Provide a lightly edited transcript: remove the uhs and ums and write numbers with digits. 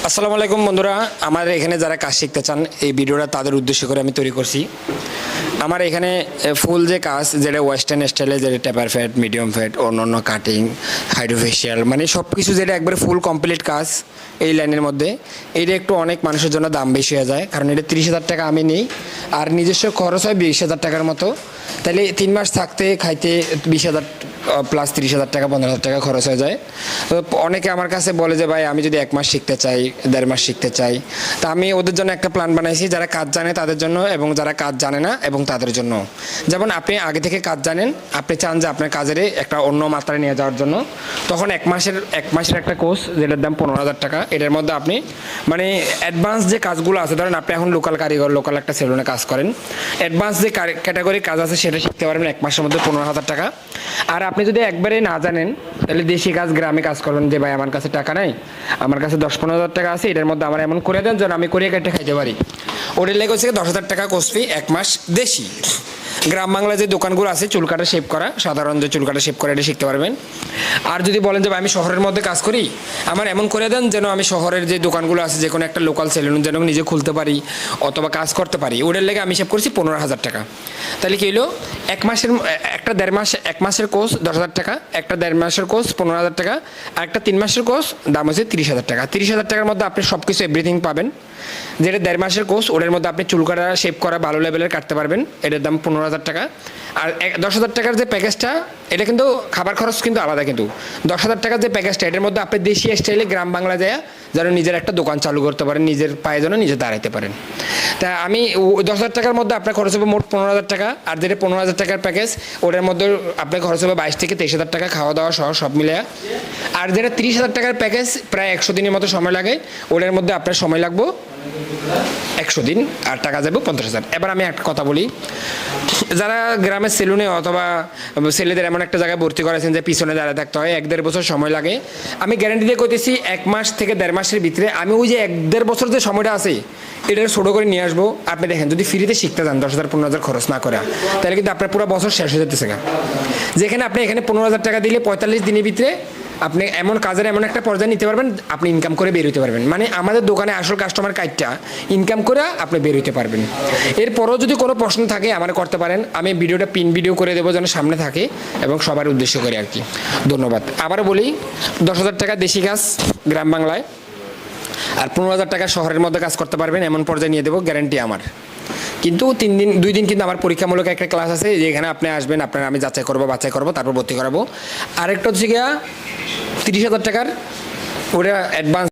আসসালামু আলাইকুম বন্ধুরা, আমার এখানে যারা কাজ শিখতে চান এই ভিডিওটা তাদের উদ্দেশ্য করে আমি তৈরি করছি। আমার এখানে ফুল যে কাজ, যেটা ওয়েস্টার্ন স্টাইলে, যেটা টেপার ফ্যাট, মিডিয়াম ফ্যাট, অন্যান্য কাটিং, হাইড্রোফেশিয়াল, মানে সব কিছু যেটা একবারে ফুল কমপ্লিট কাজ এই লাইনের মধ্যে, এইটা একটু অনেক মানুষের জন্য দাম বেশি হয়ে যায়, কারণ এটা 30,000 টাকা আমি নিই আর নিজস্ব খরচ হয় 20,000 টাকার মতো। তাহলে 3 মাস থাকতে খাইতে 20,000 প্লাস 30,000 টাকা, 15,000 টাকা খরচ হয়ে যায়। তো অনেকে আমার কাছে বলে যে ভাই আমি যদি 1 মাস শিখতে চাই, 1.5 মাস শিখতে চাই, তা আমি ওদের জন্য একটা প্ল্যান বানাইছি, যারা কাজ জানে তাদের জন্য এবং যারা কাজ জানে না এবং তাদের জন্য। যেমন আপনি আগে থেকে কাজ জানেন, আপনি চান যে আপনার কাজের একটা অন্য মাত্রায় নিয়ে যাওয়ার জন্য, তখন 1 মাসের একটা কোর্স যেটার দাম 15,000 টাকা। এটার মধ্যে আপনি মানে অ্যাডভান্স যে কাজগুলো আছে, ধরেন আপনি এখন লোকাল কারিগর, লোকাল একটা সেলুনে কাজ করেন, অ্যাডভান্স যে ক্যাটাগরি কাজ আছে সেটা শিখতে পারবেন 1 মাসের মধ্যে 15,000 টাকা। আর আপনি যদি একবারে না জানেন, তাহলে দেশি কাজ, গ্রামে কাজ করবেন, যে ভাই আমার কাছে টাকা নাই, আমার কাছে 10-15,000 টাকা আছে, এটার মধ্যে আমার এমন করে দেন যেন আমি করিয়ে কেটে খাইতে পারি। ওটার লেগে হচ্ছে 10,000 টাকা কোর্স ফি 1 মাস দেশি। গ্রাম বাংলায় যে দোকানগুলো আছে চুল কাটা শেপ করা, সাধারণ যে চুল কাটা শেপ করা, এটা শিখতে পারবেন। আর যদি বলেন যে আমি শহরের মধ্যে কাজ করি, আমার এমন করে দেন যেন আমি শহরের যে দোকানগুলো আছে, যে কোনো একটা লোকাল সেলুন যেন নিজে খুলতে পারি অথবা কাজ করতে পারি, ওটার লেগে আমি হিসাব করছি 15,000 টাকা। তাহলে কি হলো, 1 মাসের একটা 1.5 মাস, 1 মাসের কোর্স 10,000 টাকা, একটা 1.5 মাসের কোর্স 15,000 টাকা, আর একটা 3 মাসের কোর্স দাম হচ্ছে 30,000 টাকা। 30,000 টাকার মধ্যে আপনি সব কিছু এভরিথিং পাবেন। যেটা 1.5 মাসের কোর্স, ওটার মধ্যে আপনি চুল কাটা শেপ করা ভালো লেভেলের কাটতে পারবেন, এটার দাম 15,000 টাকা। আর 10,000 টাকার যে প্যাকেজটা, এটা কিন্তু খাবার খরচ কিন্তু আলাদা, কিন্তু 10,000 টাকার যে প্যাকেজটা, এটার মধ্যে আপনি দেশি স্টাইলে গ্রাম বাংলা যায় যেন নিজের একটা দোকান চালু করতে পারেন, নিজের পায়ে যেন নিজে দাঁড়াইতে পারেন। তা আমি 10,000 টাকার মধ্যে আপনার খরচ হবে মোট 15,000 টাকা। আর যেটা 15,000 টাকার প্যাকেজ, ওটার মধ্যে আপনার খরচ হবে 22,000-23,000 টাকা, খাওয়া দাওয়া সহ সব মিলে। আর যেটা 30,000 টাকার প্যাকেজ, প্রায় 100 দিনের মতো সময় লাগে, ওটার মধ্যে আপনার সময় লাগবে 100 দিন, আর টাকা যাবে 50,000। এবার আমি একটা কথা বলি, যারা গ্রামের সেলুনে অথবা ছেলেদের এমন একটা জায়গায় ভর্তি করেছেন যে পিছনে দাঁড়িয়ে থাকতে হয়, 1-1.5 বছর সময় লাগে, আমি গ্যারান্টি দিয়ে কইতেছি 1 মাস থেকে 1.5 মাসের ভিতরে আমি ওই যে 1-1.5 বছর যে সময়টা আছে, এটা ছোটো করে নিয়ে আসবো। আপনি দেখেন, যদি ফ্রিতে শিখতে যান 10,000-15,000 খরচ না করে, তাহলে কিন্তু আপনার পুরো বছর শেষ হয়ে যেতেছে। যেখানে আপনি এখানে 15,000 টাকা দিলে 45 দিনের ভিতরে আপনি এমন কাজের এমন একটা পর্যায়ে নিতে পারবেন, আপনি ইনকাম করে বের হতে পারবেন। মানে আমাদের দোকানে আসল কাস্টমার কাইটটা ইনকাম করে আপনি বের হতে পারবেন। এরপরও যদি কোনো প্রশ্ন থাকে আমার করতে পারেন, আমি ভিডিওটা পিন ভিডিও করে দেবো যেন সামনে থাকে এবং সবার উদ্দেশ্য করে আর কি। ধন্যবাদ। আবারও বলি, 10,000 টাকা দেশি কাজ গ্রাম বাংলায়, আর 15,000 টাকা শহরের মধ্যে কাজ করতে পারবেন, এমন পর্যায়ে নিয়ে দেবো, গ্যারান্টি আমার। কিন্তু 2 দিন কিন্তু আমার পরীক্ষামূলক একটা ক্লাস আছে, যেখানে আপনি আসবেন, আপনার আমি বাছাই করবো, তারপর ভর্তি করাবো। আরেকটা হচ্ছে গিয়া 30,000 টাকার, ওটা অ্যাডভান্স।